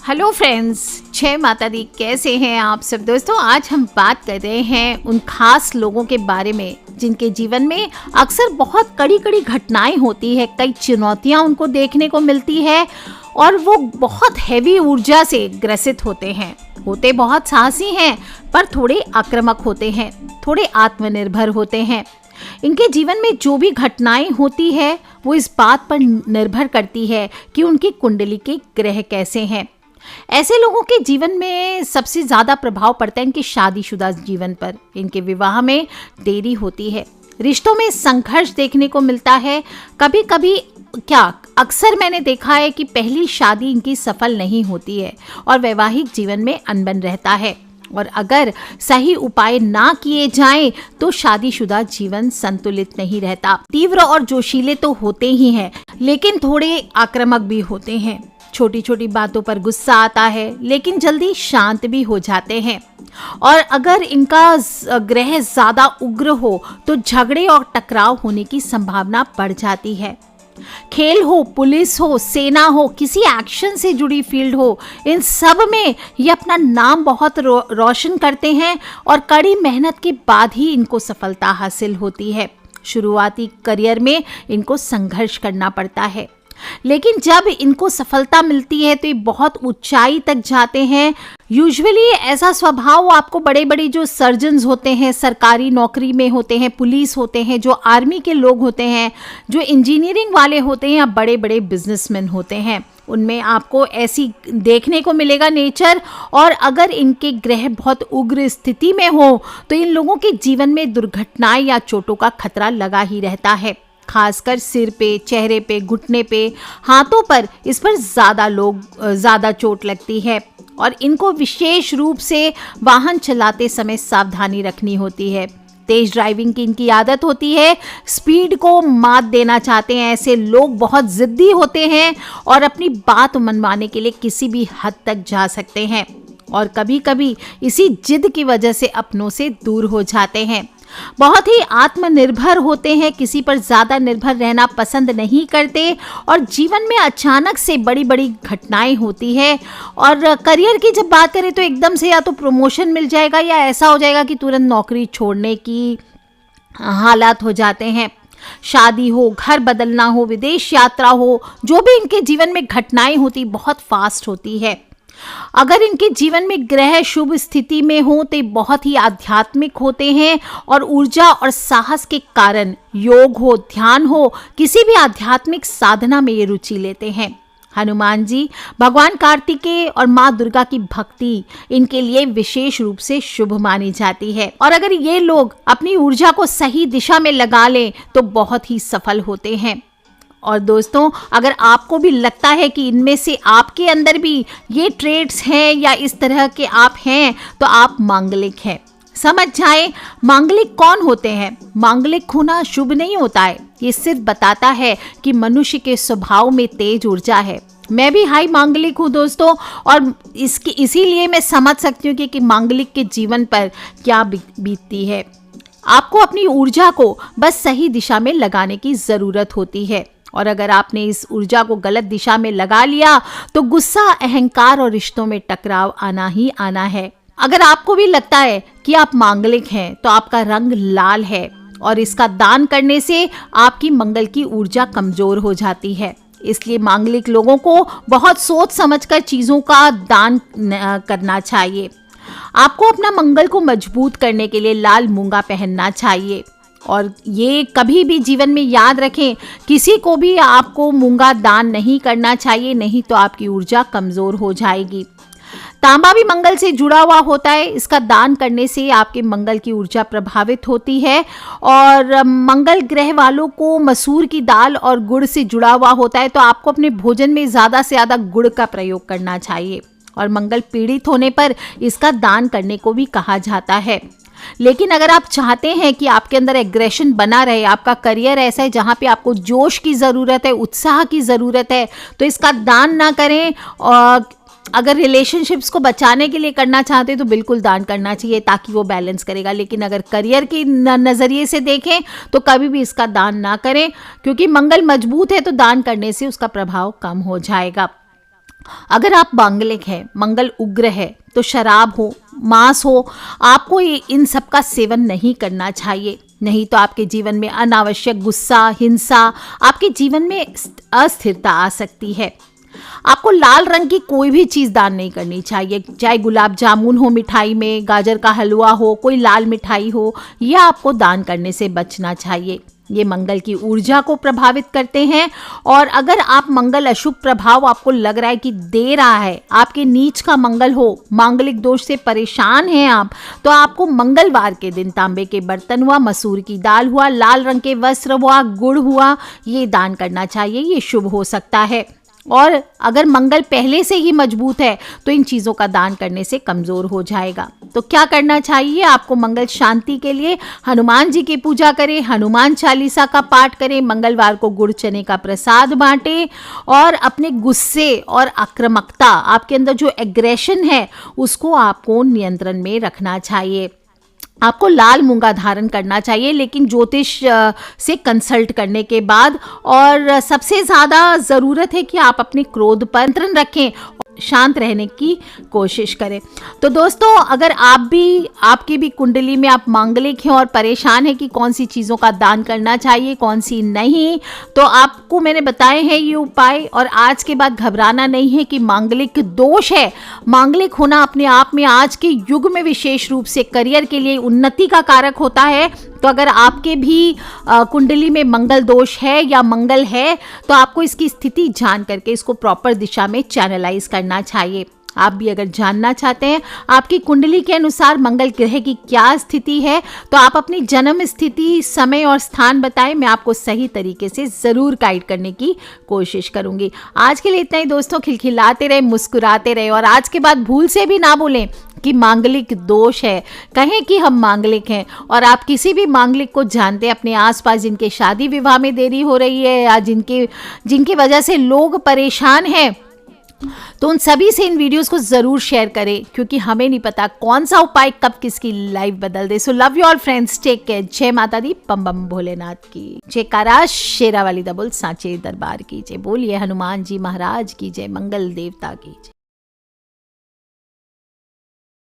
Hello friends, जय माता दी। कैसे हैं आप सब दोस्तों। आज हम बात कर रहे हैं उन खास लोगों के बारे में जिनके जीवन में अक्सर बहुत कड़ी कड़ी घटनाएं होती है, कई चुनौतियां उनको देखने को मिलती है और वो बहुत हैवी ऊर्जा से ग्रसित होते हैं। होते बहुत साहसी हैं पर थोड़े आक्रामक होते हैं, थोड़े आत्मनिर्भर होते हैं। इनके जीवन में जो भी घटनाएं होती है वो इस बात पर निर्भर करती है कि उनकी कुंडली के ग्रह कैसे हैं। ऐसे लोगों के जीवन में सबसे ज्यादा प्रभाव पड़ता है इनके शादीशुदा जीवन पर। इनके विवाह में देरी होती है, रिश्तों में संघर्ष देखने को मिलता है। कभी कभी अक्सर मैंने देखा है कि पहली शादी इनकी सफल नहीं होती है और वैवाहिक जीवन में अनबन रहता है। और अगर सही उपाय ना किए जाएं तो शादीशुदा जीवन संतुलित नहीं रहता। तीव्र और जोशीले तो होते ही हैं, लेकिन थोड़े आक्रामक भी होते हैं। छोटी छोटी बातों पर गुस्सा आता है, लेकिन जल्दी शांत भी हो जाते हैं। और अगर इनका ग्रह ज्यादा उग्र हो तो झगड़े और टकराव होने की संभावना बढ़ जाती है। खेल हो, पुलिस हो, सेना हो, किसी एक्शन से जुड़ी फील्ड हो, इन सब में ये अपना नाम बहुत रोशन करते हैं और कड़ी मेहनत के बाद ही इनको सफलता हासिल होती है। शुरुआती करियर में इनको संघर्ष करना पड़ता है, लेकिन जब इनको सफलता मिलती है तो ये बहुत ऊंचाई तक जाते हैं। यूजुअली ऐसा स्वभाव आपको बड़े बड़े जो सर्जन्स होते हैं, सरकारी नौकरी में होते हैं, पुलिस होते हैं, जो आर्मी के लोग होते हैं, जो इंजीनियरिंग वाले होते हैं या बड़े बड़े बिजनेसमैन होते हैं, उनमें आपको ऐसी देखने को मिलेगा नेचर। और अगर इनके ग्रह बहुत उग्र स्थिति में हो तो इन लोगों के जीवन में दुर्घटनाएं या चोटों का खतरा लगा ही रहता है। खासकर सिर पे, चेहरे पे, घुटने पे, हाथों पर, इस पर ज्यादा चोट लगती है। और इनको विशेष रूप से वाहन चलाते समय सावधानी रखनी होती है। तेज ड्राइविंग की इनकी आदत होती है, स्पीड को मात देना चाहते हैं। ऐसे लोग बहुत जिद्दी होते हैं और अपनी बात मनवाने के लिए किसी भी हद तक जा सकते हैं और कभी कभी इसी जिद की वजह से अपनों से दूर हो जाते हैं। बहुत ही आत्मनिर्भर होते हैं, किसी पर ज्यादा निर्भर रहना पसंद नहीं करते और जीवन में अचानक से बड़ी बड़ी घटनाएं होती है। और करियर की जब बात करें तो एकदम से या तो प्रमोशन मिल जाएगा या ऐसा हो जाएगा कि तुरंत नौकरी छोड़ने की हालात हो जाते हैं। शादी हो, घर बदलना हो, विदेश यात्रा हो, जो भी इनके जीवन में घटनाएं होती बहुत फास्ट होती है। अगर इनके जीवन में ग्रह शुभ स्थिति में हो तो बहुत ही आध्यात्मिक होते हैं और ऊर्जा और साहस के कारण योग हो, ध्यान हो, किसी भी आध्यात्मिक साधना में ये रुचि लेते हैं। हनुमान जी, भगवान कार्तिकेय और माँ दुर्गा की भक्ति इनके लिए विशेष रूप से शुभ मानी जाती है। और अगर ये लोग अपनी ऊर्जा को सही दिशा में लगा लें तो बहुत ही सफल होते हैं। और दोस्तों, अगर आपको भी लगता है कि इनमें से आपके अंदर भी ये ट्रेड्स हैं या इस तरह के आप हैं तो आप मांगलिक हैं। समझ जाएं, मांगलिक कौन होते हैं। मांगलिक होना शुभ नहीं होता है, ये सिर्फ बताता है कि मनुष्य के स्वभाव में तेज ऊर्जा है। मैं भी हाई मांगलिक हूँ दोस्तों, और इसीलिए मैं समझ सकती हूँ कि मांगलिक के जीवन पर क्या बीतती है। आपको अपनी ऊर्जा को बस सही दिशा में लगाने की जरूरत होती है। और अगर आपने इस ऊर्जा को गलत दिशा में लगा लिया तो गुस्सा, अहंकार और रिश्तों में टकराव आना ही आना है। अगर आपको भी लगता है कि आप मांगलिक हैं तो आपका रंग लाल है और इसका दान करने से आपकी मंगल की ऊर्जा कमजोर हो जाती है। इसलिए मांगलिक लोगों को बहुत सोच समझकर चीजों का दान करना चाहिए। आपको अपना मंगल को मजबूत करने के लिए लाल मूंगा पहनना चाहिए। और ये कभी भी जीवन में याद रखें, किसी को भी आपको मूंगा दान नहीं करना चाहिए, नहीं तो आपकी ऊर्जा कमजोर हो जाएगी। तांबा भी मंगल से जुड़ा हुआ होता है, इसका दान करने से आपके मंगल की ऊर्जा प्रभावित होती है। और मंगल ग्रह वालों को मसूर की दाल और गुड़ से जुड़ा हुआ होता है, तो आपको अपने भोजन में ज्यादा से ज्यादा गुड़ का प्रयोग करना चाहिए। और मंगल पीड़ित होने पर इसका दान करने को भी कहा जाता है। लेकिन अगर आप चाहते हैं कि आपके अंदर एग्रेशन बना रहे, आपका करियर ऐसा है जहाँ पे आपको जोश की ज़रूरत है, उत्साह की ज़रूरत है, तो इसका दान ना करें। और अगर रिलेशनशिप्स को बचाने के लिए करना चाहते हैं तो बिल्कुल दान करना चाहिए ताकि वो बैलेंस करेगा। लेकिन अगर करियर के नज़रिए से देखें तो कभी भी इसका दान ना करें, क्योंकि मंगल मजबूत है तो दान करने से उसका प्रभाव कम हो जाएगा। अगर आप मांगलिक हैं, मंगल उग्र है, तो शराब हो, मांस हो, आपको इन सब का सेवन नहीं करना चाहिए। नहीं तो आपके जीवन में अनावश्यक गुस्सा, हिंसा, आपके जीवन में अस्थिरता आ सकती है। आपको लाल रंग की कोई भी चीज दान नहीं करनी चाहिए, चाहे गुलाब जामुन हो मिठाई में, गाजर का हलवा हो, कोई लाल मिठाई हो, यह आपको दान करने से बचना चाहिए। ये मंगल की ऊर्जा को प्रभावित करते हैं और अगर आप मंगल अशुभ प्रभाव आपको लग रहा है कि दे रहा है, आपके नीच का मंगल हो, मांगलिक दोष से परेशान हैं आप, तो आपको मंगलवार के दिन तांबे के बर्तन हुआ, मसूर की दाल हुआ, लाल रंग के वस्त्र हुआ, गुड़ हुआ, ये दान करना चाहिए। ये शुभ हो सकता है। और अगर मंगल पहले से ही मजबूत है तो इन चीज़ों का दान करने से कमज़ोर हो जाएगा। तो क्या करना चाहिए आपको? मंगल शांति के लिए हनुमान जी की पूजा करें, हनुमान चालीसा का पाठ करें, मंगलवार को गुड़ चने का प्रसाद बांटें और अपने गुस्से और आक्रामकता, आपके अंदर जो एग्रेशन है, उसको आपको नियंत्रण में रखना चाहिए। आपको लाल मूंगा धारण करना चाहिए, लेकिन ज्योतिष से कंसल्ट करने के बाद। और सबसे ज़्यादा ज़रूरत है कि आप अपने क्रोध पर नियंत्रण रखें, शांत रहने की कोशिश करें। तो दोस्तों, अगर आपकी भी कुंडली में आप मांगलिक हैं और परेशान हैं कि कौन सी चीज़ों का दान करना चाहिए, कौन सी नहीं, तो आपको मैंने बताए हैं ये उपाय। और आज के बाद घबराना नहीं है कि मांगलिक दोष है। मांगलिक होना अपने आप में आज के युग में विशेष रूप से करियर के लिए उन्नति का कारक होता है। तो अगर आपके भी कुंडली में मंगल दोष है या मंगल है, तो आपको इसकी स्थिति जान करके इसको प्रॉपर दिशा में चैनलाइज करना चाहिए। आप भी अगर जानना चाहते हैं आपकी कुंडली के अनुसार मंगल ग्रह की क्या स्थिति है, तो आप अपनी जन्म स्थिति, समय और स्थान बताएं, मैं आपको सही तरीके से ज़रूर गाइड करने की कोशिश करूंगी। आज के लिए इतना ही दोस्तों। खिलखिलाते रहे, मुस्कुराते रहे और आज के बाद भूल से भी ना भूलें कि मांगलिक दोष है। कहें कि हम मांगलिक हैं। और आप किसी भी मांगलिक को जानते हैं अपने आसपास जिनके शादी विवाह में देरी हो रही है या जिनकी वजह से लोग परेशान हैं, तो उन सभी से इन वीडियोस को जरूर शेयर करें, क्योंकि हमें नहीं पता कौन सा उपाय कब किसकी लाइफ बदल दे। So love you all friends, take care. जय माता दी, बम बम भोलेनाथ की जयकारा, शेरा वाली दबोल सांचे दरबार की जय। बोलिए हनुमान जी महाराज की जय, मंगल देवता की जय।